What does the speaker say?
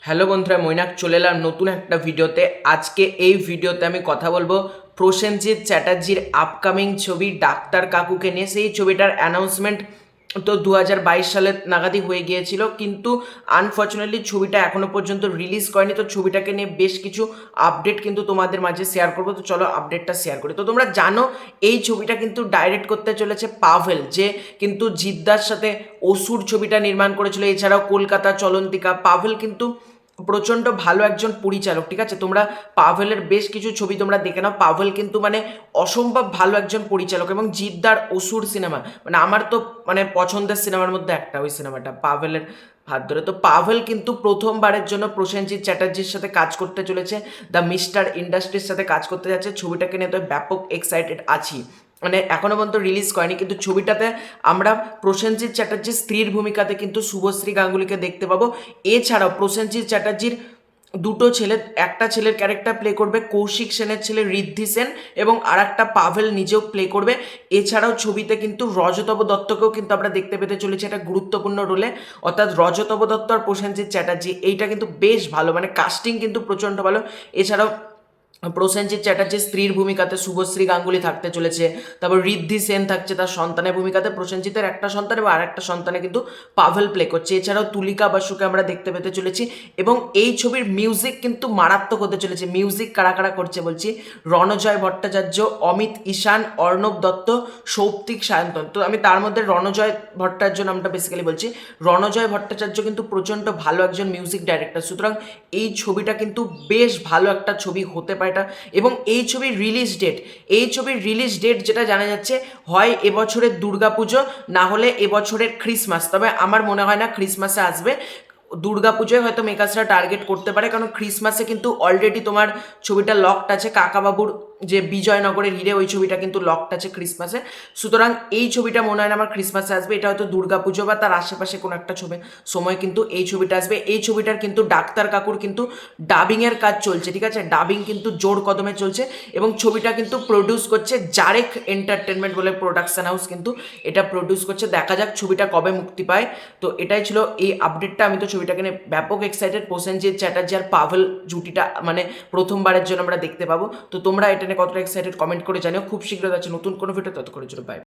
Hello বন্ধুরা, মৈনাক চলে এলাম নতুন একটা ভিডিওতে। আজকে এই ভিডিওতে আমি কথা বলবো প্রসেনজিৎ চ্যাটার্জির আপকামিং ছবি ডাক্তার কাকুকে নিয়ে। সেই ছবিটার অ্যানাউন্সমেন্ট তো 2022 সালের নাগাদই হয়ে গিয়েছিল, কিন্তু আনফর্চুনেটলি ছবিটা এখনো পর্যন্ত রিলিজ করেনি। তো ছবিটাকে নিয়ে বেশ কিছু আপডেট কিন্তু তোমাদের মাঝে শেয়ার করবো। তো চলো আপডেটটা শেয়ার করি। তো তোমরা জানো এই ছবিটা কিন্তু ডাইরেক্ট করতে চলেছে পাভেল, যে কিন্তু জিদ্দার সাথে অসুর ছবিটা নির্মাণ করেছিল। এছাড়াও কলকাতা চলন্তিকা। পাভেল কিন্তু প্রচণ্ড ভালো একজন পরিচালক, ঠিক আছে? তোমরা পাভেলের বেশ কিছু ছবি তোমরা দেখে নাও। পাভেল কিন্তু অসম্ভব ভালো একজন পরিচালক, এবং জিদ্দার অসুর সিনেমা আমার তো পছন্দের সিনেমার মধ্যে একটা ওই সিনেমাটা পাভেলের হাত ধরে। তো পাভেল কিন্তু প্রথমবারের জন্য প্রসেনজিৎ চ্যাটার্জির সাথে কাজ করতে চলেছে, দ্য মিস্টার ইন্ডাস্ট্রির সাথে কাজ করতে যাচ্ছে। ছবিটাকে নিয়ে তো ব্যাপক এক্সাইটেড আছি। এখনো পর্যন্ত রিলিজ করেনি, কিন্তু ছবিটাতে আমরা প্রসেনজিৎ চ্যাটার্জির স্ত্রীর ভূমিকাতে কিন্তু শুভশ্রী গাঙ্গুলিকে দেখতে পাবো। এছাড়াও প্রসেনজিৎ চ্যাটার্জির দুটো ছেলে, একটা ছেলের ক্যারেক্টার প্লে করবে কৌশিক সেনের ছেলে ঋদ্ধি সেন, এবং আর একটা পাভেল নিজেও প্লে করবে। এছাড়াও ছবিতে কিন্তু রজতব দত্তকেও কিন্তু আমরা দেখতে পেতে চলেছি একটা গুরুত্বপূর্ণ রোলে, অর্থাৎ রজতব দত্ত আর প্রসেনজিৎ চ্যাটার্জি, এইটা কিন্তু বেশ ভালো, কাস্টিং কিন্তু প্রচণ্ড ভালো। এছাড়াও প্রসেনজিৎ চ্যাটার্জির স্ত্রীর ভূমিকাতে শুভশ্রী গাঙ্গুলি থাকতে চলেছে। তারপর ঋদ্ধি সেন থাকছে তার সন্তানের ভূমিকাতে। প্রসেনজিতের একটা সন্তান এবং আরেকটা সন্তানে কিন্তু পাভেল প্লে করছে। এছাড়াও তুলিকা বাসুকে আমরা দেখতে পেতে চলেছি, এবং এই ছবির মিউজিক কিন্তু মারাত্মক হতে চলেছে। মিউজিক কারা কারা করছে বলছি: রণজয় ভট্টাচার্য, অমিত ঈশান, অর্ণব দত্ত, সৌপ্তিক সায়ন্তন। তো আমি তার মধ্যে রণজয় ভট্টাচার্য নামটা বেসিক্যালি বলছি। রণজয় ভট্টাচার্য কিন্তু প্রচণ্ড ভালো একজন মিউজিক ডাইরেক্টর, সুতরাং এই ছবিটা কিন্তু বেশ ভালো একটা ছবি হতে পারে এটা। এবং এই ছবির রিলিজ ডেট যেটা জানা যাচ্ছে, হয় এবছরের দুর্গাপুজো, না হলে এবছরের ক্রিসমাস। তবে আমার মনে হয় না ক্রিসমাসে আসবে, দুর্গাপুজোয় হয়তো মেকার্সরা টার্গেট করতে পারে, কারণ ক্রিসমাসে কিন্তু অলরেডি তোমার ছবিটা লকড আছে। কাকাবাবুর যে বিজয়নগরের হিরে, ওই ছবিটা কিন্তু লকড আছে ক্রিসমাসে। সুতরাং এই ছবিটা মনে হয় না আমার ক্রিসমাসে আসবে, এটা হয়তো দুর্গাপুজো বা তার আশেপাশে কোনো একটা সময় কিন্তু এই ছবিটা আসবে। এই ছবিটার কিন্তু ডাক্তার কাকুর কিন্তু ডাবিংয়ের কাজ চলছে, ঠিক আছে? ডাবিং কিন্তু জোর কদমে চলছে, এবং ছবিটা কিন্তু প্রডিউস করছে জারেক এন্টারটেনমেন্ট বলে প্রোডাকশন হাউস কিন্তু এটা প্রডিউস করছে। দেখা যাক ছবিটা কবে মুক্তি পায়। তো এটাই ছিল এই আপডেটটা। আমি তো ছবিটাকে নিয়ে ব্যাপক এক্সাইটেড। প্রসেনজিৎ চ্যাটার্জি আর পাভেল জুটিটা প্রথমবারের জন্য আমরা দেখতে পাবো। তো তোমরা এটা নিয়ে কতটা এক্সাইটেড কমেন্ট করে জানিও। খুব শীঘ্রই আছে নতুন কোনো ভিডিও, ততক্ষণের জন্য বাই।